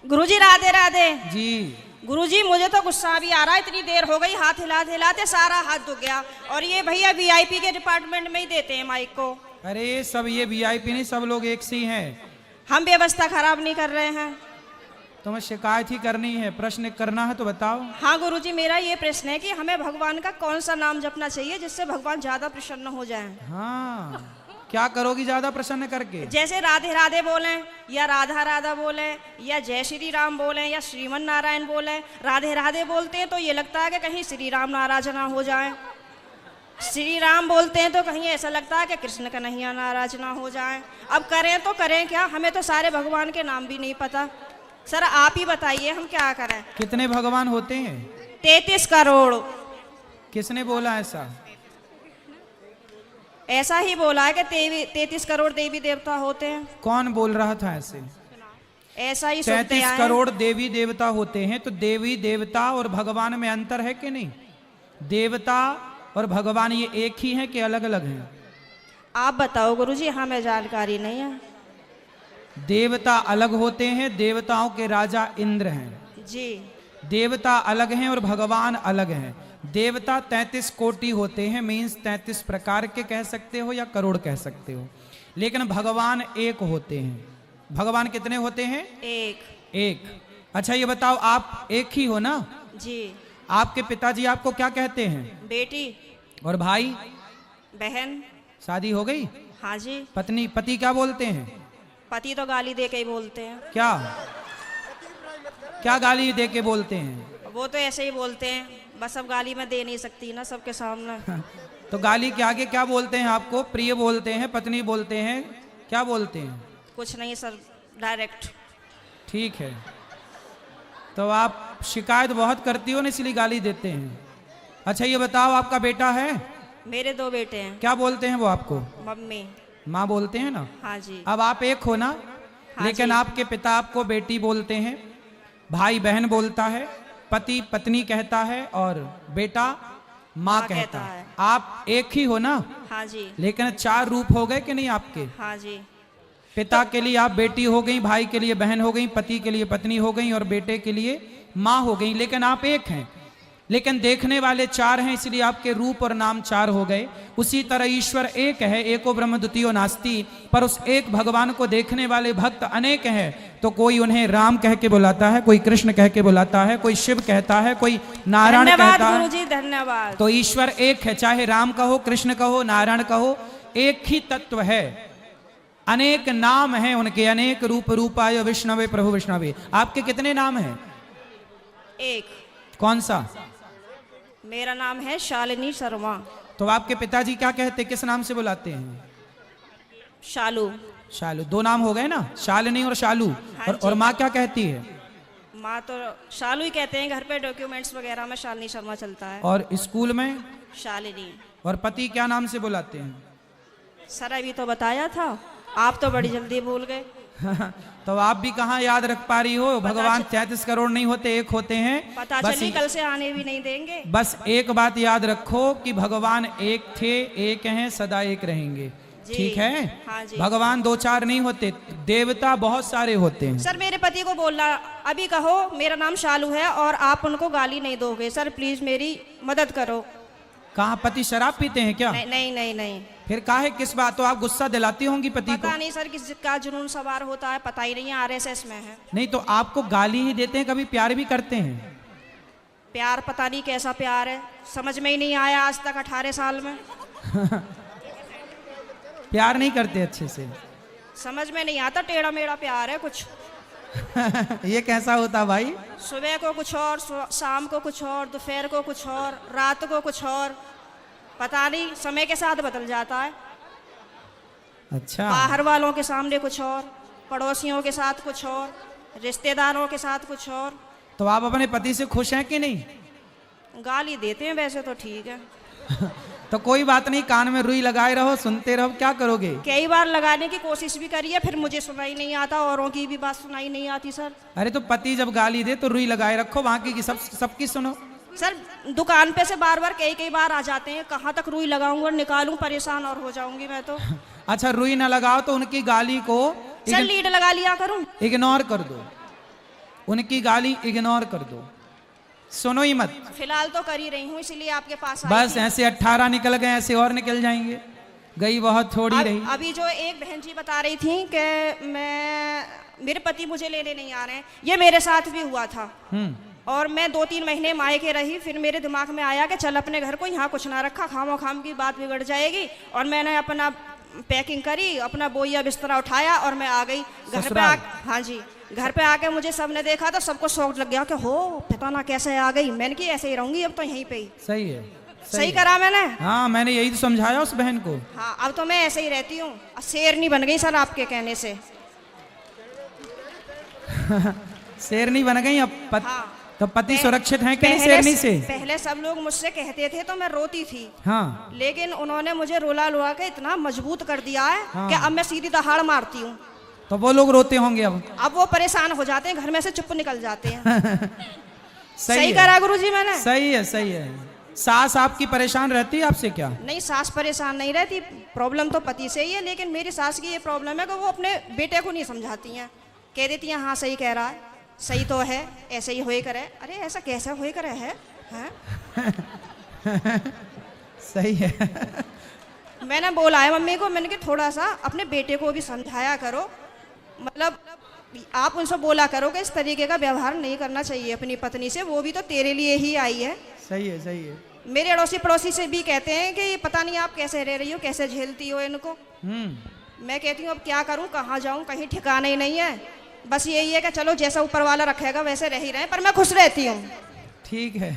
गुरुजी राधे राधे। जी। गुरुजी मुझे तो गुस्सा भी आ रहा है, इतनी देर हो गई, हाथ हिलाते हिलाते सारा हाथ दुख गया। और ये भैया वीआईपी के डिपार्टमेंट में ही देते हैं माइक को। अरे सब ये वीआईपी नहीं, सब लोग एक से ही हैं। हम व्यवस्था खराब नहीं कर रहे हैं। तुम्हें शिकायत ही करनी है, प्रश्न करना है तो बताओ। हाँ गुरुजी, मेरा ये प्रश्न है कि हमें भगवान का कौन सा नाम जपना चाहिए जिससे भगवान ज्यादा प्रसन्न हो जाएं? हाँ, क्या करोगी ज्यादा प्रसन्न करके? जैसे राधे राधे बोलें, या राधा राधा बोलें, या जय श्री राम बोलें, या श्रीमन नारायण बोलें। राधे राधे बोलते हैं तो ये लगता है कि कहीं श्री राम नाराज ना हो जाए। श्री राम बोलते हैं तो कहीं ऐसा लगता है कि कृष्ण कन्हैया नाराज ना हो जाए। अब करें तो करें क्या, हमें तो सारे भगवान के नाम भी नहीं पता। सर आप ही बताइए हम क्या करें। कितने भगवान होते हैं? 33 करोड़। किसने बोला ऐसा? ऐसा ही बोला है कि 33 करोड़ देवी देवता होते हैं। कौन बोल रहा था ऐसे? ऐसा ही सुनते 33 आए हैं। करोड़ देवी देवता होते हैं, तो देवी देवता और भगवान में अंतर है कि नहीं? देवता और भगवान ये एक ही है कि अलग अलग हैं? आप बताओ गुरुजी, हमें जानकारी नहीं है। देवता अलग होते हैं, देवताओं के राजा इंद्र हैं जी। देवता अलग हैं और भगवान अलग हैं। देवता 33 कोटि होते हैं, मीन्स 33 प्रकार के कह सकते हो या करोड़ कह सकते हो, लेकिन भगवान एक होते हैं। भगवान कितने होते हैं? एक। अच्छा ये बताओ, आप एक ही हो ना? जी। आपके पिताजी आपको क्या कहते हैं? बेटी। और भाई? बहन। शादी हो गई? हाँ जी। पति क्या बोलते हैं? पति तो गाली दे के ही बोलते हैं। क्या क्या गाली दे के बोलते हैं? वो तो ऐसे ही बोलते हैं, बस अब गाली मैं दे नहीं सकती ना सबके सामने। तो गाली के आगे क्या बोलते हैं आपको? प्रिय बोलते हैं, पत्नी बोलते हैं, क्या बोलते हैं? कुछ नहीं सर, डायरेक्ट। ठीक है, तो आप शिकायत बहुत करती हो ना, इसलिए गाली देते हैं। अच्छा ये बताओ, आपका बेटा है? मेरे 2 बेटे हैं। क्या बोलते हैं वो आपको? मम्मी। माँ बोलते हैं ना? हाँ जी। अब आप एक हो ना? हाँ लेकिन जी। आपके पिता आपको बेटी बोलते हैं, भाई बहन बोलता है, पति पत्नी कहता है, और बेटा माँ कहता है। आप एक ही हो ना? हाँ जी। लेकिन 4 रूप हो गए कि नहीं आपके? हाँ जी। पिता के लिए आप बेटी हो गई, भाई के लिए बहन हो गई, पति के लिए पत्नी हो गई, और बेटे के लिए माँ हो गई। लेकिन आप एक हैं, लेकिन देखने वाले 4 हैं, इसलिए आपके रूप और नाम 4 हो गए। उसी तरह ईश्वर एक है, एको ब्रह्म द्वितीयो नास्ति, पर उस एक भगवान को देखने वाले भक्त अनेक हैं। तो कोई उन्हें राम कह के बुलाता है, कोई कृष्ण कह के बुलाता है, कोई शिव कहता है, कोई नारायण कहता है। धन्यवाद गुरुजी, धन्यवाद। तो ईश्वर एक है, चाहे राम कहो, कृष्ण कहो, नारायण कहो, एक ही तत्व है। अनेक नाम हैं उनके, अनेक रूप रूपाय विष्णवे प्रभु विष्णवे। आपके कितने नाम हैं? एक। कौन सा? मेरा नाम है शालिनी शर्मा। तो आपके पिताजी क्या कहते, किस नाम से बुलाते हैं? शालू। शालू। 2 नाम हो गए ना, शालिनी और शालू। हाँ और माँ क्या कहती है? माँ तो शालू ही कहते हैं, घर पे डॉक्यूमेंट्स वगैरह में शालिनी शर्मा चलता है। और स्कूल में? शालिनी। और पति क्या नाम से बुलाते हैं? सर अभी तो बताया था, आप तो बड़ी जल्दी भूल गए। तो आप भी कहाँ याद रख पा रही हो? भगवान 33 करोड़ नहीं होते, एक होते हैं। पता चली कल से आने भी नहीं देंगे। बस एक बात याद रखो कि भगवान एक थे, एक हैं, सदा एक रहेंगे। ठीक है? हाँ जी। भगवान 2-4 नहीं होते, देवता बहुत सारे होते हैं। सर मेरे पति को बोलना, अभी कहो मेरा नाम शालू है और आप उनको गाली नहीं दोगे। सर प्लीज मेरी मदद करो। कहाँ पति शराब पीते हैं क्या? नहीं नहीं नहीं नहीं। फिर काहे, किस बात? तो आप गुस्सा दिलाती होंगी पति को? पता नहीं सर किसका जुनून सवार होता है, पता ही नहीं है, आरएसएस में है। नहीं तो आपको गाली ही देते हैं, कभी प्यार भी करते हैं? प्यार पता नहीं कैसा प्यार है, समझ में ही नहीं आया आज तक 18 साल में। प्यार नहीं करते अच्छे से? समझ में नहीं आता, टेढ़ा मेढ़ा प्यार है कुछ। ये कैसा होता भाई? सुबह को कुछ और, शाम को कुछ और, दोपहर को कुछ और, रात को कुछ और, पता नहीं समय के साथ बदल जाता है। अच्छा। बाहर वालों के सामने कुछ और, पड़ोसियों के साथ कुछ और, रिश्तेदारों के साथ कुछ और। तो आप अपने पति से खुश हैं कि नहीं? गाली देते हैं वैसे तो ठीक है। तो कोई बात नहीं, कान में रुई लगाए रहो, सुनते रहो, क्या करोगे? कई बार लगाने की कोशिश भी करी है, फिर मुझे सुनाई नहीं आता, औरों की भी बात सुनाई नहीं आती सर। अरे तो पति जब गाली दे तो रुई लगाए रखो, बाकी की सबकी सुनो। सर दुकान पे से बार बार कई बार आ जाते हैं, कहाँ तक रुई लगाऊंगा और निकालूं, परेशान और हो जाऊंगी मैं तो। अच्छा रुई ना लगाओ तो उनकी गाली को सर लीड लगा लिया करूं? इग्नोर कर दो। उनकी गाली इग्नोर कर दो, सुनो ही मत। फिलहाल तो कर ही रही हूँ, इसीलिए आपके पास आई बस थी। ऐसे 18 निकल गए, ऐसे और निकल जाएंगे, गई बहुत थोड़ी रही। अभी जो एक बहन जी बता रही थी कि मेरे पति मुझे लेने नहीं आ रहे हैं, ये मेरे साथ भी हुआ था। और मैं 2-3 महीने मायके रही, फिर मेरे दिमाग में आया कि चल अपने घर को, यहाँ कुछ ना रखा, खामो खाम की बात बिगड़ जाएगी। और मैंने अपना पैकिंग करी, अपना बोइया बिस्तरा उठाया और मैं आ गई घर पे। हाँ जी, घर पे आके मुझे सबने देखा तो सबको शौक लग गया कि हो पता ना कैसे आ गई। मैंने कि ऐसे ही रहूंगी अब तो यहीं पे ही। सही है, सही करा मैंने। हाँ, मैंने यही तो समझाया उस बहन को। हाँ, अब तो मैं ऐसे ही रहती हूँ, शेरनी बन गई सर आपके कहने से। शेरनी बन गई अब हाँ, तो पति सुरक्षित है कि नहीं शेरनी से? पहले सब लोग मुझसे कहते थे तो मैं रोती थी। हाँ, लेकिन उन्होंने मुझे रुला रुला के इतना मजबूत कर दिया है हाँ। कि अब मैं सीधी दहाड़ मारती हूँ। तो वो लोग रोते होंगे अब वो परेशान हो जाते हैं, घर में से चुप निकल जाते हैं। सही है। करा गुरुजी मैंने। सही है, सही है। सास आपकी परेशान रहती है आपसे क्या? नहीं, सास परेशान नहीं रहती, प्रॉब्लम तो पति से ही है। लेकिन मेरी सास की ये प्रॉब्लम है कि वो अपने बेटे को नहीं समझाती हैं, कह देती हैं हाँ सही कह रहा है, सही तो है, ऐसे ही होए करे। अरे ऐसा कैसा होए करे है, हैं? सही है। मैंने बोला है मम्मी को, मैंने कि थोड़ा सा अपने बेटे को भी समझाया करो, मतलब आप उनसे बोला करो कि इस तरीके का व्यवहार नहीं करना चाहिए अपनी पत्नी से, वो भी तो तेरे लिए ही आई है। सही है, सही है। मेरे अड़ोसी पड़ोसी से भी कहते हैं कि पता नहीं आप कैसे रह रही हो, कैसे झेलती हो इनको। मैं कहती हूँ अब क्या करूँ, कहाँ जाऊँ, कहीं ठिकाना ही नहीं है। बस यही है कि चलो जैसा ऊपर वाला रखेगा वैसे रह ही रहे, पर मैं खुश रहती हूँ। ठीक है।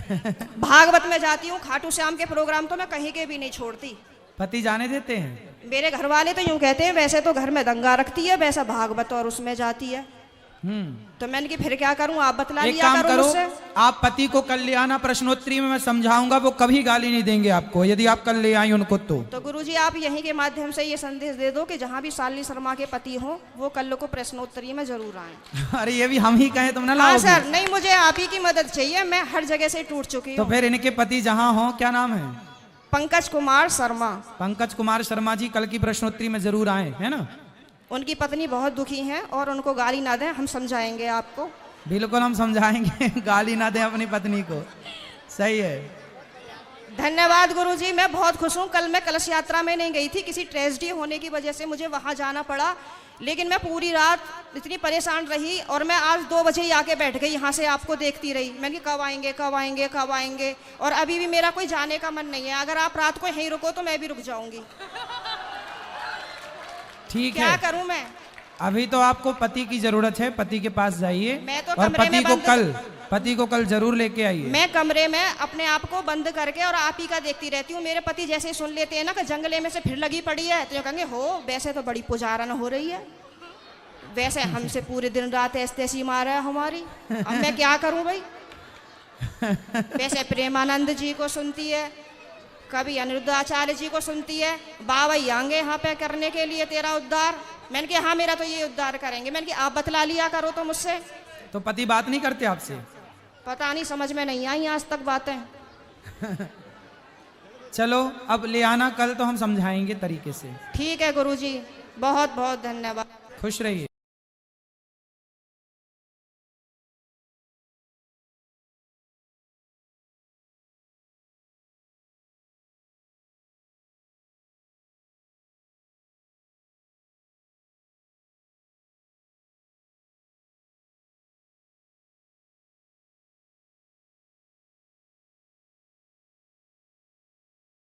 भागवत में जाती हूँ, खाटू श्याम के प्रोग्राम तो मैं कहीं के भी नहीं छोड़ती। पति जाने देते हैं? मेरे घर वाले तो यूं कहते हैं वैसे तो घर में दंगा रखती है, वैसा भागवत और उसमें जाती है। तो मैंने कि फिर क्या करूं, आप बतला एक लिया काम करो, मुझसे। आप पति को कल ले आना, प्रश्नोत्तरी में मैं समझाऊंगा, वो कभी गाली नहीं देंगे आपको यदि आप कल ले आई उनको। तो गुरुजी आप यहीं के माध्यम से ये संदेश दे दो कि जहाँ भी शालिनी शर्मा के पति हो वो कल को प्रश्नोत्तरी में जरूर आए। अरे ये भी हम ही कहें तुम ना हाँ लाओगे? सर, नहीं मुझे आप ही की मदद चाहिए, मैं हर जगह से टूट चुकी तो हूँ। फिर इनके पति जहाँ हो, क्या नाम है? पंकज कुमार शर्मा। पंकज कुमार शर्मा जी कल की प्रश्नोत्तरी में जरूर आए, है ना? उनकी पत्नी बहुत दुखी हैं और उनको गाली ना दें, हम समझाएंगे आपको। बिल्कुल हम समझाएंगे। गाली ना दें अपनी पत्नी को। सही है। धन्यवाद गुरुजी, मैं बहुत खुश हूँ। कल मैं कलश यात्रा में नहीं गई थी, किसी ट्रेजेडी होने की वजह से मुझे वहाँ जाना पड़ा। लेकिन मैं पूरी रात इतनी परेशान रही और मैं आज 2 बजे ही आके बैठ गई, यहाँ से आपको देखती रही। मैंने कहा कब आएंगे कब आएंगे कब आएंगे, और अभी भी मेरा कोई जाने का मन नहीं है। अगर आप रात को यहीं रुको तो मैं भी रुक जाऊंगी। ठीक है, क्या करूं मैं? अभी तो आपको पति की जरूरत है, पति के पास जाइए मैं तो और कमरे में पति को कल जरूर लेके आइए। मैं कमरे में अपने आप को बंद करके और आप ही का देखती रहती हूँ। मेरे पति जैसे ही सुन लेते हैं ना कि जंगले में से फिर लगी पड़ी है, तो ये कहेंगे हो वैसे तो बड़ी पुजारन हो रही है, वैसे हमसे पूरे दिन रात ऐसी मारा है हमारी। अब मैं क्या करूं भाई? वैसे प्रेमानंद जी को सुनती है, कभी अनिरुद्धाचार्य जी को सुनती है, बाबा आएंगे यहाँ पे करने के लिए तेरा उद्धार। मैंने कहा हाँ मेरा तो ये उद्धार करेंगे। मैंने कहा आप बतला लिया करो तो मुझसे। तो पति बात नहीं करते आपसे? पता नहीं, समझ में नहीं आई आज तक बातें। चलो अब ले आना कल, तो हम समझाएंगे तरीके से। ठीक है गुरुजी, बहुत बहुत धन्यवाद। खुश रहिए।